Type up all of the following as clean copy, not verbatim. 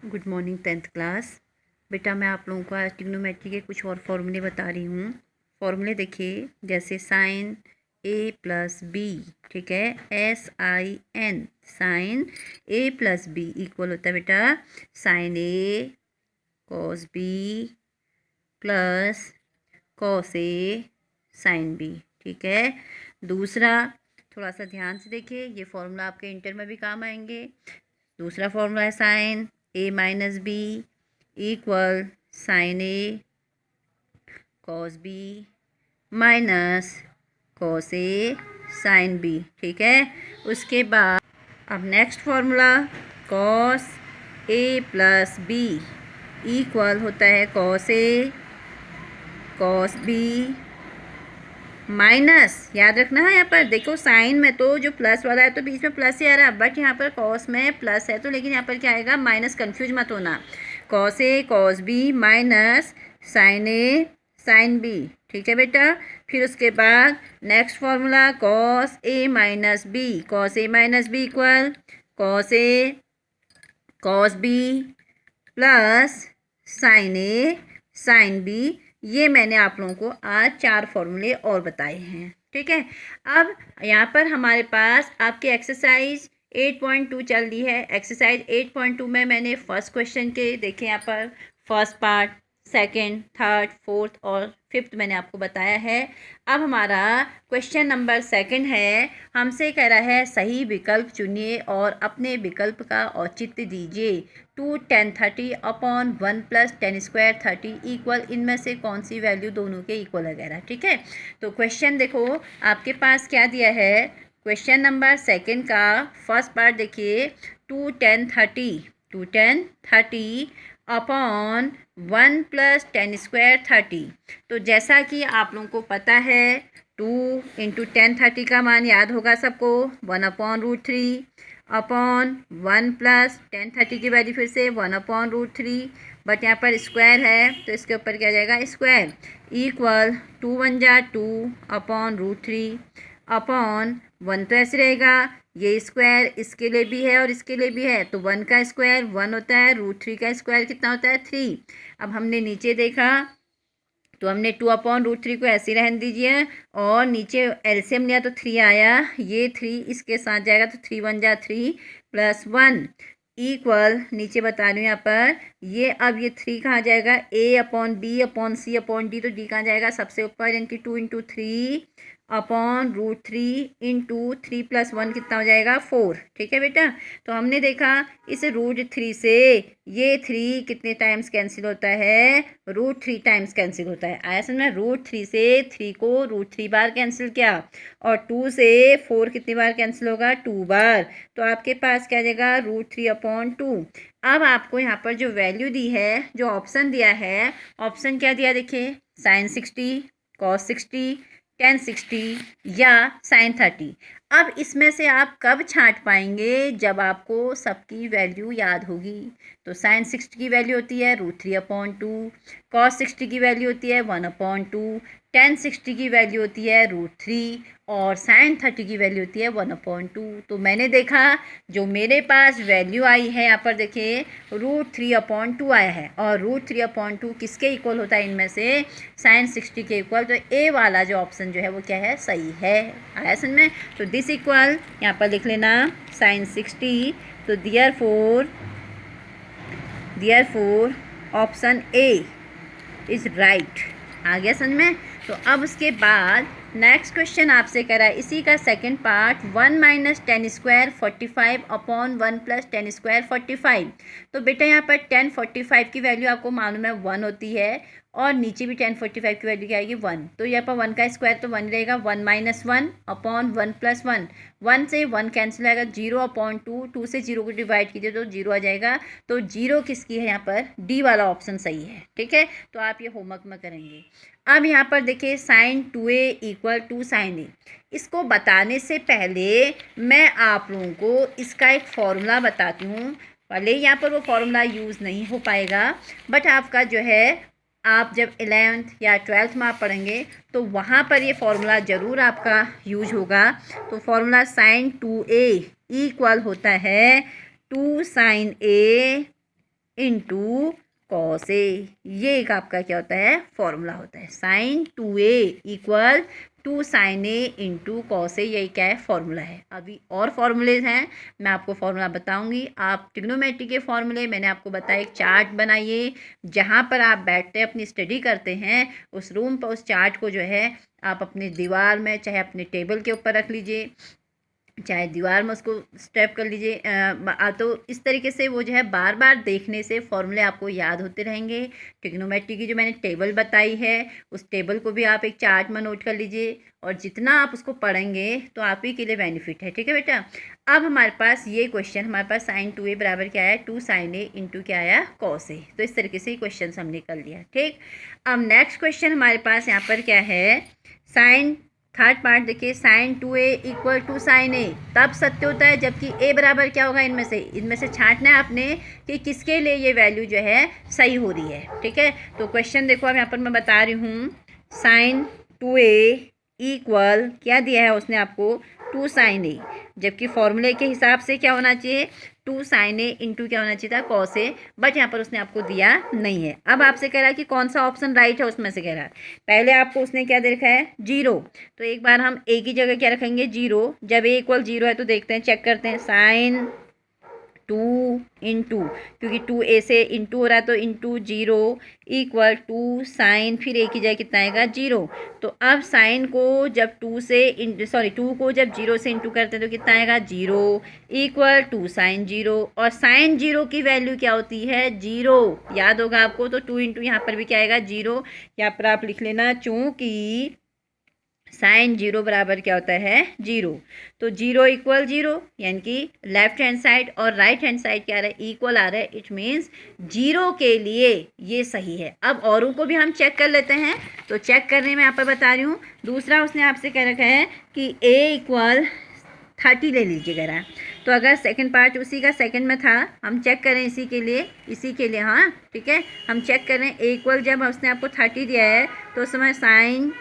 Good morning 10th class. बेटा मैं आप लोगों को आज ट्रिग्नोमेट्री के कुछ और फॉर्मूले बता रही हूँ। फॉर्मूले देखिए, जैसे साइन ए प्लस बी, ठीक है, SIN, साइन ए प्लस बी इक्वल होता है बेटा sign A cos B plus cos A sine B, ठीक है। दूसरा, थोड़ा सा ध्यान से देखिए, ये फॉर्मूला आपके इंटर में भी काम आएंगे। दूसरा फॉर्मूला है sign A minus B equal sign A cos B minus cos A sine B, ठीक है। उसके बाद अब next formula cos A plus B equal होता है cos A cos B minus, याद रखना है यहाँ पर देखो साइन में तो जो प्लस वाला है तो बीच में प्लस ही आ रहा है, बट यहाँ पर कॉस में प्लस है तो लेकिन यहाँ पर क्या आएगा माइनस, कंफ्यूज मत होना। Cos A cos B minus sign A sine B, ठीक है बेटा। फिर उसके बाद next formula cos A minus B, cos A minus B equal cos A cos B plus sign A sine B. ये मैंने आप लोगों को आज 4 फॉर्मूले और बताए हैं, ठीक है। अब यहाँ पर हमारे पास आपकी एक्सरसाइज 8.2 चल रही है। एक्सरसाइज 8.2 में मैंने फर्स्ट क्वेश्चन के देखे, यहाँ पर first part, second, third, fourth और फिफ्थ मैंने आपको बताया है। अब हमारा क्वेश्चन नंबर सेकंड है, हमसे कह रहा है सही विकल्प चुनिए और अपने विकल्प का औचित्य दीजिए। 2 10 30 अपॉन 1 प्लस 10 स्क्वायर 30 इक्वल, इनमें से कौन सी वैल्यू दोनों के इक्वल वगैरह, ठीक है। तो क्वेश्चन देखो आपके पास क्या दिया है। क्वेश्चन नंबर सेकंड का फर्स्ट पार्ट देखिए, 2 10 30 अपॉन 1 प्लस 10 स्क्वायर 30। तो जैसा कि आप लोगों को पता है 2 इंटू 10 30 का मान याद होगा सबको, 1/√3 अपॉन 1 प्लस 10 30 की वैल्यू फिर से 1/√3, बट यहाँ पर स्क्वायर है तो इसके ऊपर क्या जाएगा स्क्वायर इक्वल 2 1 जा 2 अपॉन√3 अपॉन 1 तो ऐसे रहेगा, ये स्क्वायर इसके लिए भी है और इसके लिए भी है तो 1 का स्क्वायर 1 होता है, √3 का स्क्वायर कितना होता है 3। अब हमने नीचे देखा तो हमने 2/√3 को ऐसे रहने दीजिए और नीचे एलसीएम लिया तो 3 आया, ये 3 इसके साथ जाएगा तो 3 1 जा 3 प्लस 1 इक्वल, नीचे बता रही हूँ यहाँ पर ये, अब ये 3 कहाँ जाएगा, A/B/C/D, तो D कहाँ जाएगा सबसे ऊपर, यानी कि 2 इंटू 3 अपॉन√3 इंटू 3 प्लस 1 कितना हो जाएगा 4, ठीक है बेटा। तो हमने देखा इस √3 से ये 3 कितने टाइम्स कैंसिल होता है, √3 टाइम्स कैंसिल होता है। आया समझ में, √3 से 3 को √3 बार कैंसिल किया और 2 से 4 कितनी बार कैंसिल होगा 2 बार, तो आपके पास क्या जाएगा √3/2। अब आपको यहाँ पर जो वैल्यू दी है, जो ऑप्शन दिया है, ऑप्शन क्या दिया देखिए, साइन 60 कॉस 60 tan 60 या sin 30। अब इसमें से आप कब छांट पाएंगे, जब आपको सबकी वैल्यू याद होगी। तो sin 60 की वैल्यू होती है √3/2, cos 60 की वैल्यू होती है 1/2, tan 60 की वैल्यू होती है √3 और sin 30 की वैल्यू होती है 1/2। तो मैंने देखा जो मेरे पास वैल्यू आई है यहाँ पर देखिए √3/2 आया है, और √3/2 किसके इक्वल होता है इनमें से, sin 60 के इक्वल। तो ए वाला जो ऑप्शन जो है वो क्या है, सही है। आया समझ में। तो दिस इक्वल यहाँ पर लिख लेना sin 60, तो therefore option A is right. आ गया समझ में। तो अब उसके बाद नेक्स्ट क्वेश्चन आपसे करा है इसी का second part, 1 minus 10 square 45 upon 1 plus 10 square 45। तो बेटा यहाँ पर 10 45 की वैल्यू आपको मालूम है 1 होती है और नीचे भी 10 45 की वैल्यू क्या आएगी 1, तो यहाँ पर 1 का स्क्वायर तो 1 रहेगा, 1 माइनस 1 अपॉन 1 प्लस 1, 1 से 1 कैंसिल आएगा, 0/2, 2 से 0 को डिवाइड कीजिए तो 0 आ जाएगा। तो 0 किसकी है यहाँ पर, डी वाला ऑप्शन सही है, ठीक है। तो आप ये होमवर्क में करेंगे। अब यहाँ पर देखिए sine 2a equal to sine A, इसको बताने से पहले मैं आप लोगों को इसका एक फॉर्मूला बताती हूँ। भले यहाँ पर वो फॉर्मूला यूज़ नहीं हो पाएगा, बट आपका जो है आप जब 11th या 12th में आप पढ़ेंगे तो वहाँ पर ये फॉर्मूला ज़रूर आपका यूज होगा। तो फॉर्मूला साइन 2a इक्वल होता है 2 sign a into cos A. ये एक आपका क्या होता है, फॉर्मूला होता है। Sign 2a equal 2 sign A into cos A, यही क्या है, फॉर्मूला है। अभी और फॉर्मूलेज हैं, मैं आपको फॉर्मूला बताऊंगी। आप ट्रिग्नोमेट्री के फॉर्मूले मैंने आपको बताया, एक चार्ट बनाइए जहाँ पर आप बैठते हैं अपनी स्टडी करते हैं, उस रूम पर उस चार्ट को जो है आप अपनी दीवार में चाहे अपने टेबल के ऊपर रख लीजिए, चाहे दीवार में उसको स्टेप कर लीजिए। तो इस तरीके से वो जो है बार बार देखने से फॉर्मूले आपको याद होते रहेंगे। ट्रिग्नोमेट्री की जो मैंने टेबल बताई है, उस टेबल को भी आप एक चार्ट में नोट कर लीजिए, और जितना आप उसको पढ़ेंगे तो आप ही के लिए बेनिफिट है। ठीक है बेटा। अब हमारे पास ये क्वेश्चन, हमारे पास साइन 2a बराबर क्या है, 2 साइन ए इंटू क्या आया, कॉस ए। तो इस तरीके से क्वेश्चन हमने कर लिया। ठीक। अब नेक्स्ट क्वेश्चन हमारे पास यहाँ पर क्या है, साइन थर्ड पार्ट देखिए, sine 2a equal to sine A तब सत्य होता है जबकि a बराबर क्या होगा, इनमें से छांटना है आपने कि किसके लिए ये वैल्यू जो है सही हो रही है। ठीक है। तो क्वेश्चन देखो, अब यहाँ पर मैं बता रही हूँ, साइन 2a इक्वल क्या दिया है उसने आपको, 2 साइन ए, जबकि फॉर्मूले के हिसाब से क्या होना चाहिए, 2 साइन ए इंटू क्या होना चाहिए था, कॉस ए, बट यहाँ पर उसने आपको दिया नहीं है। अब आपसे कह रहा है कि कौन सा ऑप्शन राइट है, उसमें से कह रहा है पहले आपको उसने क्या दे रखा है, 0। तो एक बार हम ए की जगह क्या रखेंगे, 0। जब ए इक्वल 0 है तो देखते हैं, चेक करते हैं, साइन 2 इंटू, क्योंकि 2a से इंटू हो रहा है तो इंटू 0 इक्वल 2 साइन, फिर ए की जगह कितना आएगा, 0। तो अब साइन को जब 2 को जब 0 से इंटू करते हैं तो कितना आएगा, 0 इक्वल 2 साइन 0। और साइन 0 की वैल्यू क्या होती है, 0। याद होगा आपको। तो 2 इंटू यहाँ पर भी क्या आएगा, 0। यहाँ पर आप लिख लेना, चूँकि साइन 0 बराबर क्या होता है, 0। तो 0 इक्वल 0, यानी कि लेफ्ट हैंड साइड और राइट हैंड साइड क्या आ रहा है, इक्वल आ रहा है। इट मीन्स 0 के लिए ये सही है। अब औरों को भी हम चेक कर लेते हैं। तो चेक करने में यहाँ पर बता रही हूँ, दूसरा उसने आपसे कह रखा है कि a इक्वल 30 ले लीजिएगा रहा। तो अगर सेकंड पार्ट उसी का सेकंड में था, हम चेक करें इसी के लिए, हाँ ठीक है, हम चेक करें a इक्वल जब उसने आपको 30 दिया है तो उस समय साइन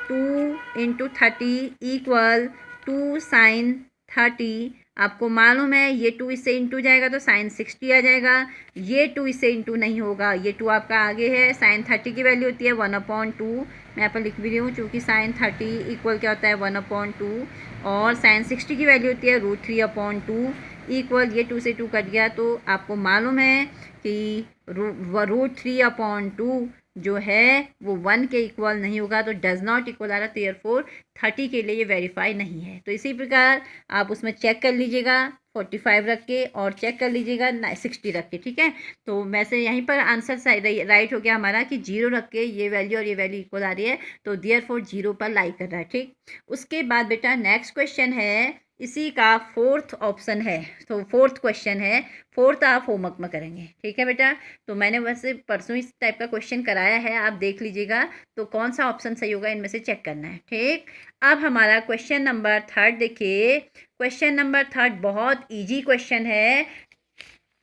2 इंटू 30 इक्वल 2 साइन 30। आपको मालूम है ये 2 इससे इंटू जाएगा तो साइन 60 आ जाएगा, ये 2 इससे इंटू नहीं होगा, ये 2 आपका आगे है। साइन 30 की वैल्यू होती है 1/2, मैं यहाँ पर लिख भी रही हूँ, चूँकि साइन 30 इक्वल क्या होता है, 1/2, और साइन 60 की वैल्यू होती है √3/2 इक्वल, ये 2 से 2 कट गया। तो आपको मालूम है कि √3/2 जो है वो 1 के इक्वल नहीं होगा, तो डज नॉट इक्वल आ रहा, देयरफॉर 30 के लिए ये वेरीफाई नहीं है। तो इसी प्रकार आप उसमें चेक कर लीजिएगा 45 रख के, और चेक कर लीजिएगा 60 रख के। ठीक है। तो वैसे यहीं पर आंसर राइट हो गया हमारा कि 0 रख के ये वैल्यू और ये वैल्यू इक्वल आ रही है, तो देयरफॉर 0 पर लाई कर रहा है। ठीक। उसके बाद बेटा नेक्स्ट क्वेश्चन है, इसी का 4th ऑप्शन है, तो 4th क्वेश्चन है, 4th आप होमवर्क में करेंगे। ठीक है बेटा। तो मैंने वैसे परसों इस टाइप का क्वेश्चन कराया है, आप देख लीजिएगा तो कौन सा ऑप्शन सही होगा इनमें से चेक करना है। ठीक। अब हमारा क्वेश्चन नंबर 3 देखिए, क्वेश्चन नंबर 3 बहुत ईजी क्वेश्चन है,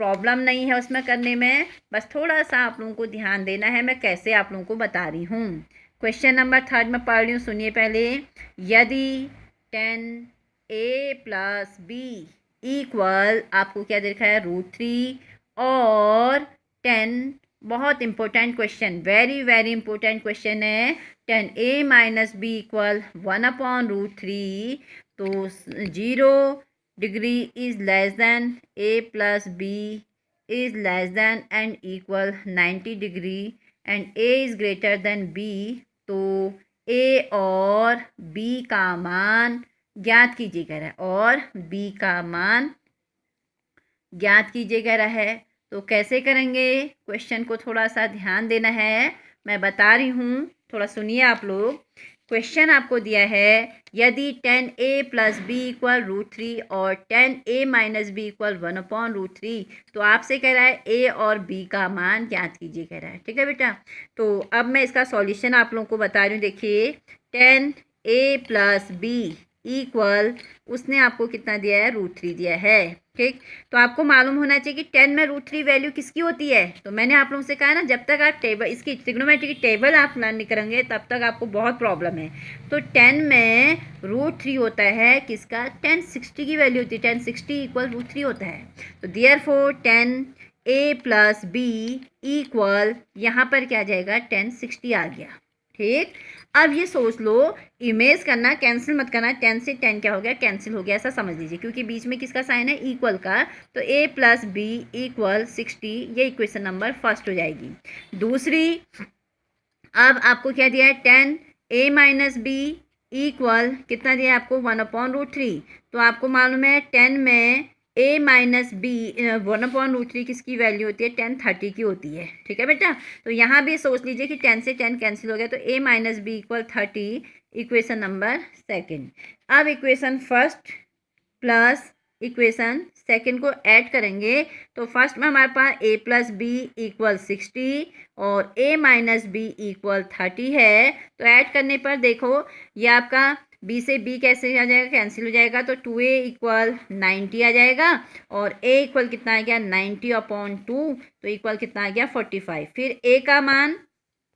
प्रॉब्लम नहीं है उसमें करने में, बस थोड़ा सा आप लोगों को ध्यान देना है, मैं कैसे आप लोगों को बता रही हूँ। क्वेश्चन नंबर 3 में पढ़ रही हूँ, सुनिए पहले। यदि 10a प्लस बी इक्वल, आपको क्या देखा है, √3 और 10, बहुत important question, very very important question है, 10a माइनस बी इक्वल 1/√3। तो 0 degree is less than a plus b is less than and equal 90 degree and a is greater than b। तो a और b का मान ज्ञात कीजिएगा रहा है, और b का मान ज्ञात कीजिएगा रहा है। तो कैसे करेंगे, क्वेश्चन को थोड़ा सा ध्यान देना है, मैं बता रही हूँ, थोड़ा सुनिए आप लोग। क्वेश्चन आपको दिया है, यदि 10a प्लस बी इक्वल √3 और 10a माइनस बी इक्वल 1/√3, तो आपसे कह रहा है a और b का मान ज्ञात कीजिए कह रहा है। ठीक है बेटा। तो अब मैं इसका सॉल्यूशन आप लोगों को बता रही हूँ। देखिए 10a प्लस बी इक्वल, उसने आपको कितना दिया है, √3 दिया है। ठीक। तो आपको मालूम होना चाहिए कि 10 में √3 वैल्यू किसकी होती है। तो मैंने आप लोगों से कहा ना, जब तक आप टेबल, इसकी ट्रिग्नोमेट्री की टेबल आप लर्न नहीं करेंगे तब तक आपको बहुत प्रॉब्लम है। तो 10 में √3 होता है किसका, 1060 की वैल्यू होती है, 1060 इक्वल √3 होता है। तो देयरफॉर 10 ए प्लस बी इक्वल, यहाँ पर क्या आ जाएगा 1060 आ गया। ठीक, अब ये सोच लो, इमेज करना, कैंसिल मत करना, 10 से 10 क्या हो गया, कैंसिल हो गया, ऐसा समझ लीजिए, क्योंकि बीच में किसका साइन है, इक्वल का। तो a प्लस बी इक्वल 60, ये इक्वेशन नंबर फर्स्ट हो जाएगी। दूसरी, अब आपको क्या दिया है, 10 a माइनस बी इक्वल कितना दिया है आपको, 1/√3। तो आपको मालूम है 10 में a माइनस बी 1/√3 किसकी वैल्यू होती है, 1030 की होती है। ठीक है बेटा, तो यहाँ भी सोच लीजिए कि 10 से 10 कैंसिल हो गया, तो a minus B equal 30, equation number second. अब equation first plus equation second को ऐड करेंगे, तो फर्स्ट में हमारे पास a प्लस बी इक्वल 60 और a माइनस बी इक्वल 30 है। तो ऐड करने पर देखो, ये आपका b से b कैसे आ जाएगा, कैंसिल हो जाएगा, तो 2a इक्वल 90 आ जाएगा, और a इक्वल कितना आ गया, 90/2, तो इक्वल कितना आ गया 45। फिर a का मान